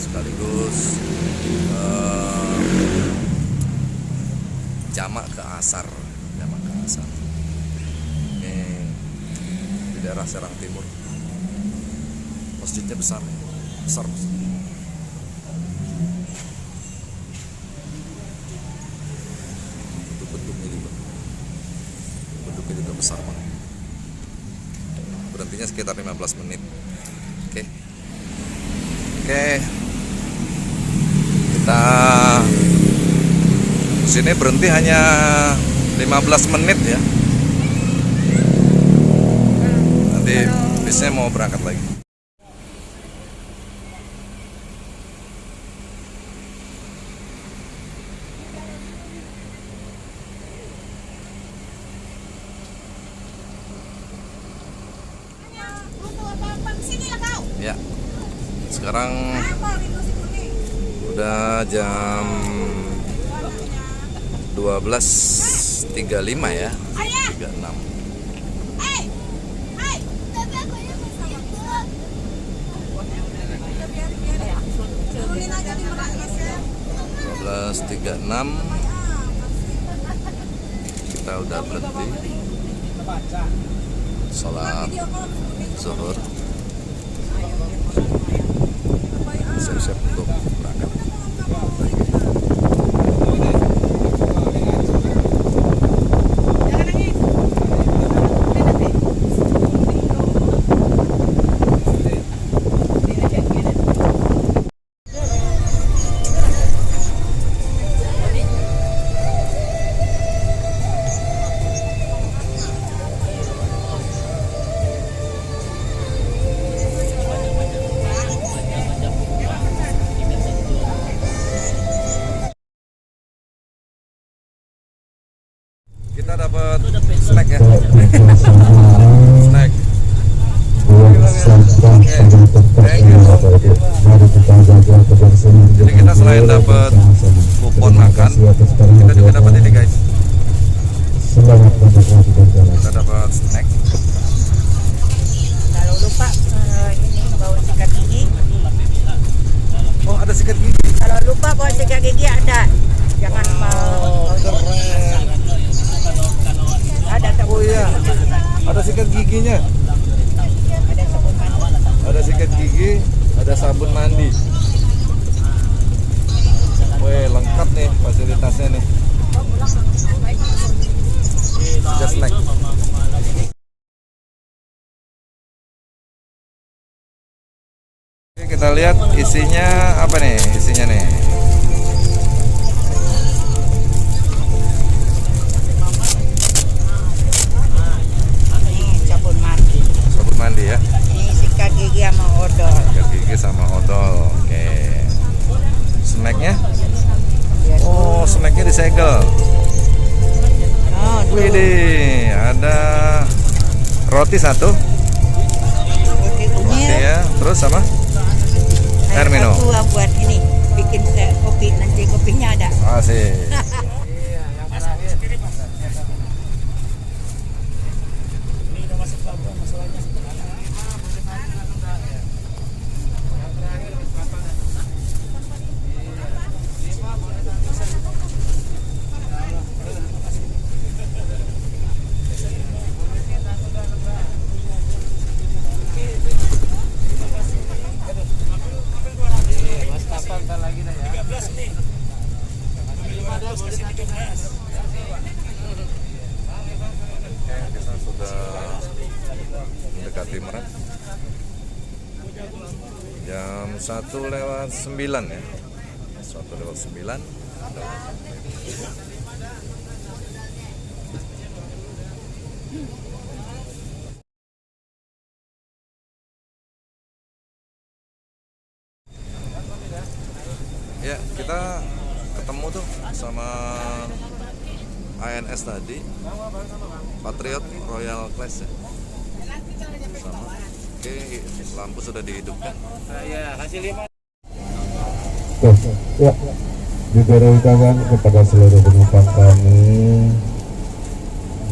sekaligus jamak ke asar. Ini di daerah Serang Timur. Masjidnya besar masjid. Bentuknya juga besar banget. Berhentinya sekitar 15 menit. Oke. Kita sini berhenti hanya 15 menit ya. Nanti bisnya mau berangkat lagi. Ya, sekarang udah jam 12.35 ya, 36. Kita udah berhenti sholat zuhur, siap-siap untuk berangkat. Kita dapat snack ya. Snack. Jadi kita selain dapat kupon makan, kita juga dapat ini guys. Kita dapat snack. Kalau lupa ini bawa sikat gigi. Oh, ada sikat gigi. Kalau lupa bawa sikat gigi ada. Jangan mau. Ada sabun. Oh iya, ada sikat giginya. Ada sabun mandi. Ada sikat gigi, ada sabun mandi. Wih, lengkap nih fasilitasnya nih. Just like. Oke, kita lihat isinya apa nih? Isinya nih. Mandi ya. Ini sikat gigi sama odol. Sikat gigi sama odol. Oke. Snacknya? Oh, snacknya disegel. Oh, Widih, ada roti satu. Roti Roti ya. Terus sama? Air minum. Buat ini bikin kopi, nanti kopinya ada. Asik. Kita sudah mendekati Merak. Jam 1:09 ya. 1:09. Ya, kita ketemu tuh sama ANS tadi, Patriot Royal Class ya. Sama. Oke, lampu sudah dihidupkan. Ya, kasih 5. Ya, diberitakan kepada seluruh penumpang kami,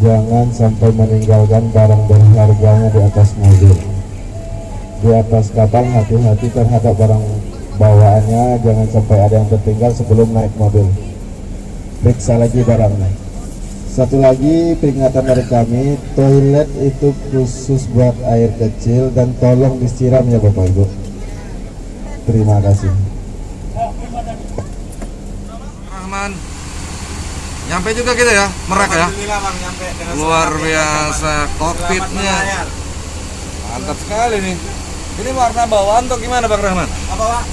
jangan sampai meninggalkan barang berharganya di atas mobil. Di atas kapal hati-hati terhadap barang bawaannya jangan sampai ada yang tertinggal sebelum naik mobil. Periksa lagi barangnya. Satu lagi peringatan dari kami, toilet itu khusus buat air kecil dan tolong disiram ya Bapak Ibu. Terima kasih. Rahman, nyampe juga kita ya, Merak ya. Alhamdulillah Bang, nyampe dengan Luar selamat. biasa kokpitnya. Selamat Mantap sekali nih. Ini warna bawaan atau gimana Bang Rahman? Apa Pak?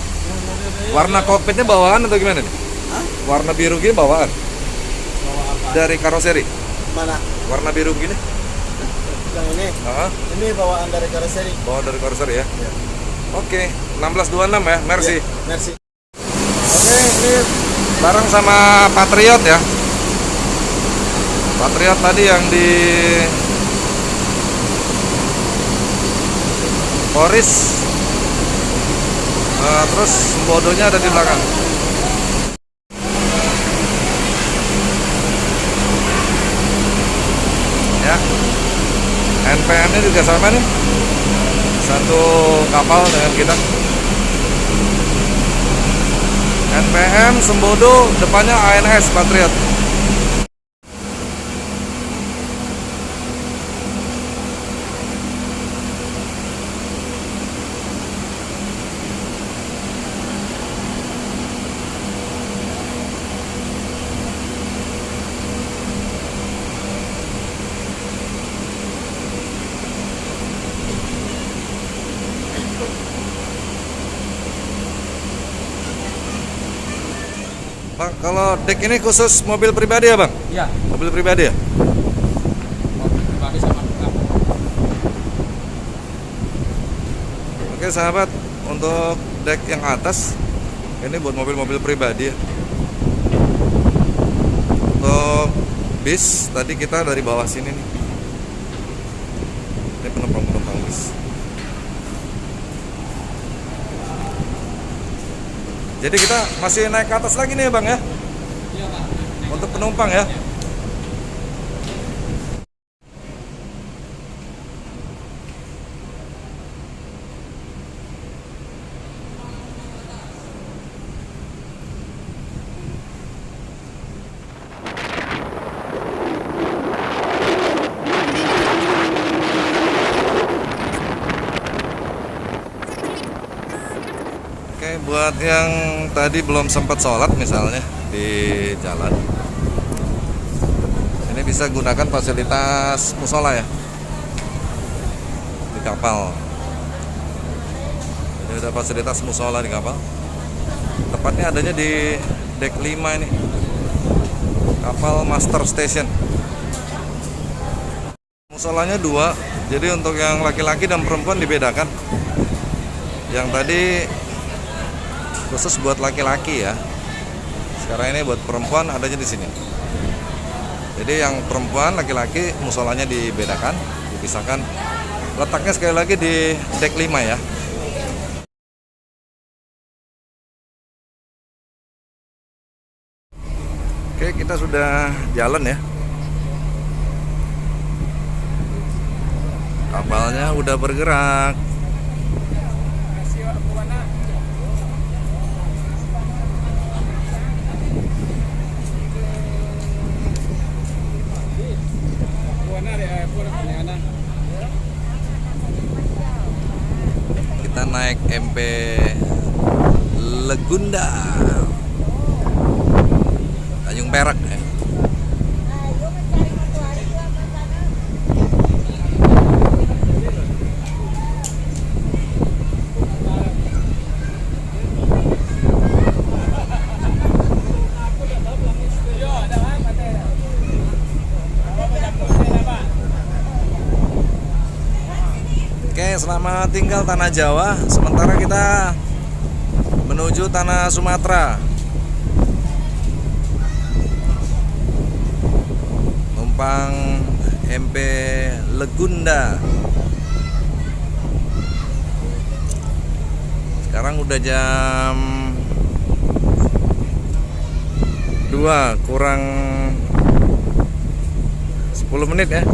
Warna kokpitnya bawaan atau gimana nih? Hah? Warna biru gini bawaan Bawa apa? dari karoseri. Mana? Warna biru gini. Yang ini? Heeh, Ini bawaan dari karoseri. bawaan dari karoseri ya. Iya. Oke, 1626 ya, Mercy. Iya, Mercy. Oke, ini bareng sama Patriot ya. Patriot tadi yang di Poris. Terus Sembodonya ada di belakang. Ya. NPM-nya juga sama nih. Satu kapal dengan kita. NPM Sembodo, depannya ANS Patriot. Bang, kalau deck ini khusus mobil pribadi ya Bang? Iya. Mobil pribadi ya? Pribadi sama pick-up. Oke sahabat, untuk deck yang atas ini buat mobil-mobil pribadi ya. Untuk bis tadi kita dari bawah sini nih. Ini penumpang-penumpang bis. Jadi kita masih naik ke atas lagi nih ya Bang ya? Iya Pak. Untuk penumpang ya. Oke, buat yang tadi belum sempat sholat misalnya di jalan, ini bisa gunakan fasilitas musola ya di kapal. Ini ada fasilitas musola di kapal. Tepatnya adanya di deck 5 ini, kapal Master Station. Musolanya 2, jadi untuk yang laki-laki dan perempuan dibedakan. Yang tadi khusus buat laki-laki ya. Sekarang ini buat perempuan adanya di sini. Jadi yang perempuan, laki-laki musolanya dibedakan, dipisahkan. Letaknya sekali lagi di deck 5 ya. Oke, kita sudah jalan ya. Kapalnya udah bergerak. Kita naik MP Legunda Tanjung Perak ya. Oke, selamat tinggal tanah Jawa. Sementara kita menuju tanah Sumatera. Numpang MP Legunda. Sekarang udah jam 2 kurang 10 menit ya.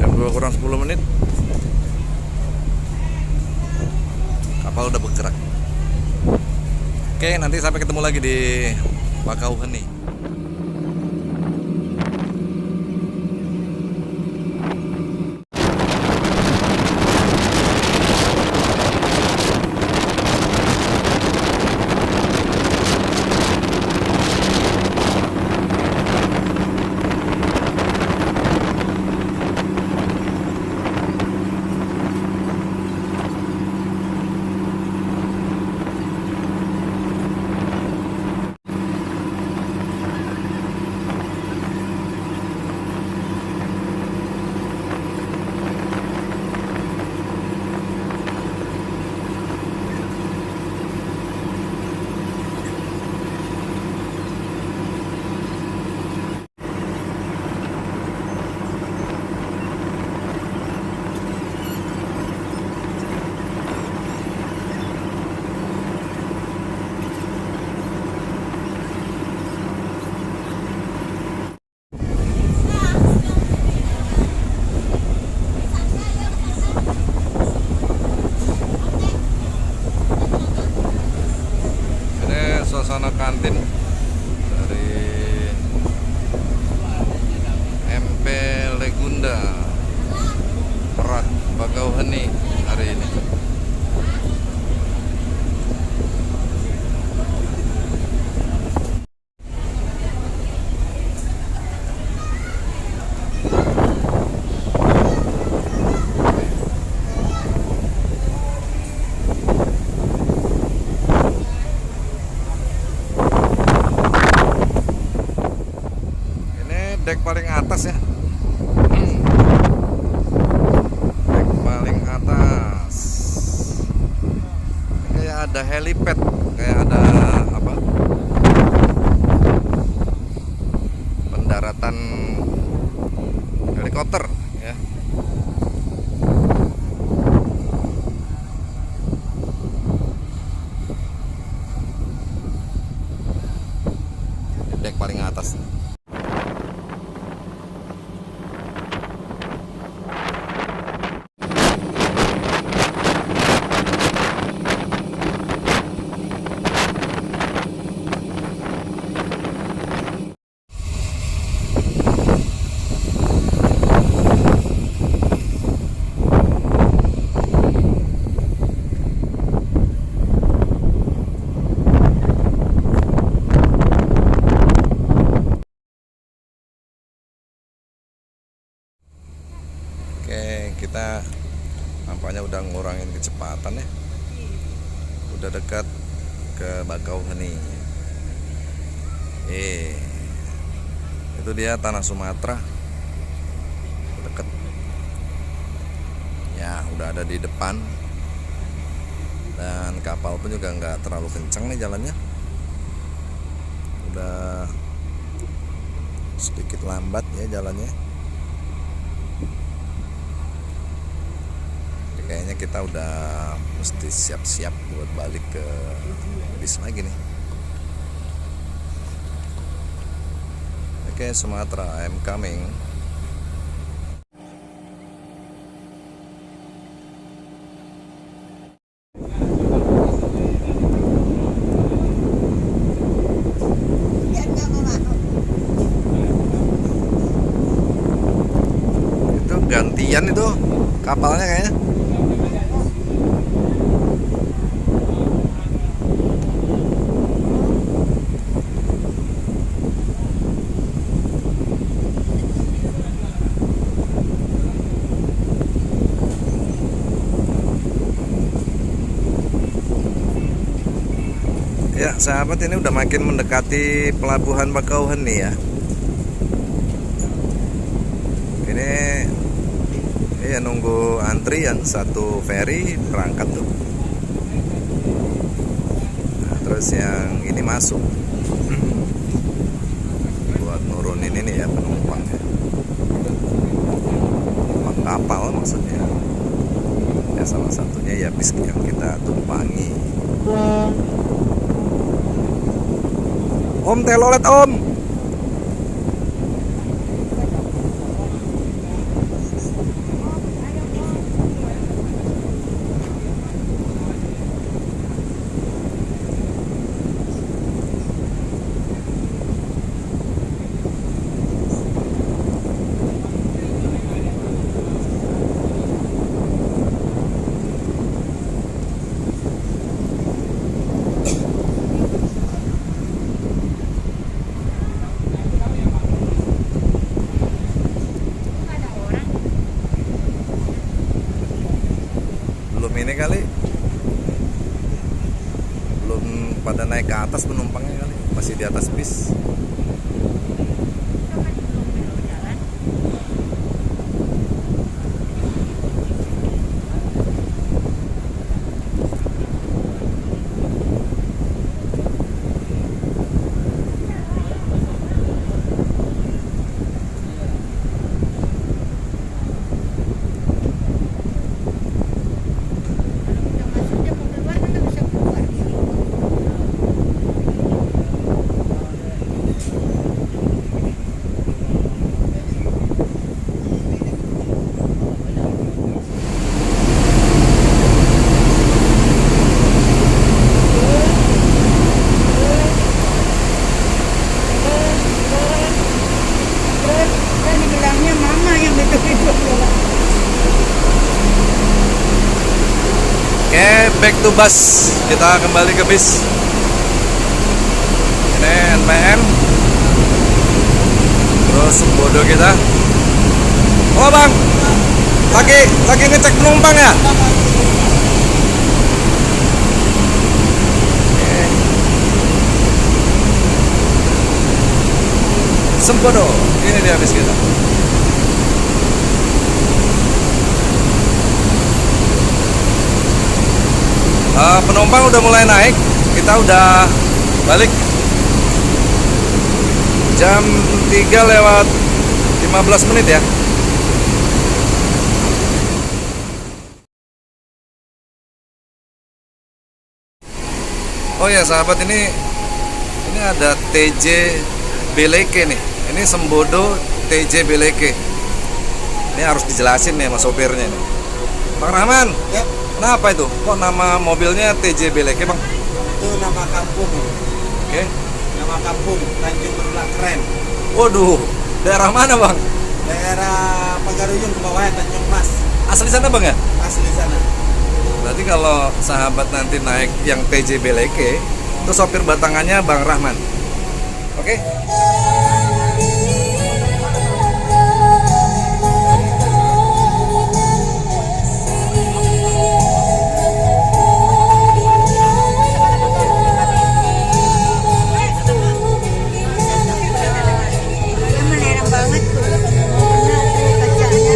Jam 2 kurang 10 menit. Kapal udah bergerak. Oke, nanti sampai ketemu lagi di Bakauheni. Suasana kantin dari MP Legunda Merak Bakauheni hari ini. Dek paling atas ya. Dek paling atas. Kayak ada helipad, kayak ada apa? Pendaratan helikopter ya. Dek paling atas. Oke, kita nampaknya udah ngurangin kecepatan ya. Udah dekat ke Bakauheni. Itu dia tanah Sumatera. Deket. Ya, udah ada di depan. Dan kapal pun juga nggak terlalu kencang nih jalannya. Udah sedikit lambat ya jalannya. Kayaknya kita udah mesti siap-siap buat balik ke bis lagi nih. Oke, Sumatera, I'm coming. Itu gantian itu kapalnya kayaknya. Ya sahabat, ini udah makin mendekati pelabuhan Bakauheni ya. Ini ya nunggu antrian satu ferry berangkat tuh. Nah, terus yang ini masuk buat nurunin ini ya penumpangnya. Penumpang kapal maksudnya. Ya salah satunya ya bis yang kita tumpangi. Om telolet om. pada naik ke atas penumpangnya kali, masih di atas bis. Kan dibilangnya mama yang betul-betul. Oke, back to bus. Kita kembali ke bis. Ini NPM. Terus bodoh kita. Oh bang, lagi ngecek penumpang ya? Oke. Sempodo, ini dia bis kita. Penumpang udah mulai naik, kita udah balik. Jam 3 lewat 15 menit ya. Oh ya sahabat, ini ada TJ Beleke nih. Ini Sembodo TJ Beleke. Ini harus dijelasin nih sama sopirnya nih. Bang Rahman, Ya, kenapa itu? Kok nama mobilnya TJ Beleke bang? itu nama kampung. Oke. Nama kampung Tanjung Berulang Keren. Waduh, daerah mana bang? Daerah Pagaruyung ke bawahnya Tanjung Mas. Asli sana bang ya? Asli sana. Berarti kalau sahabat nanti naik yang TJ Beleke, itu sopir batangannya Bang Rahman. Oke? Emang enak banget tuh. Benar tuh kacanya.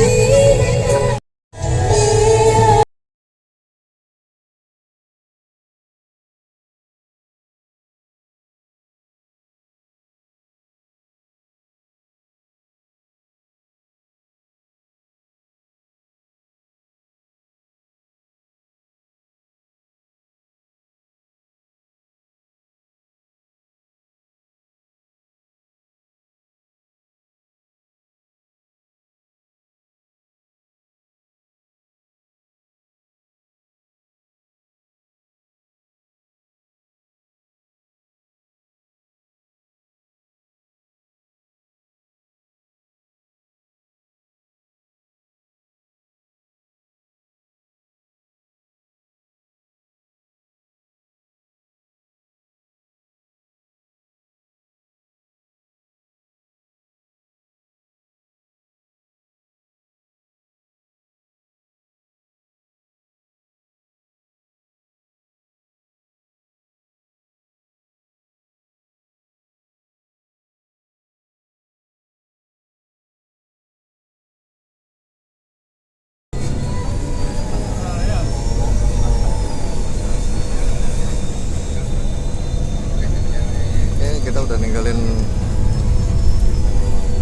Oke, kita udah ninggalin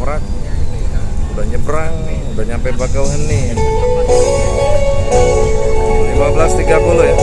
Merak, udah nyebrang, udah nyampe Bakauheni. 15.30 ya.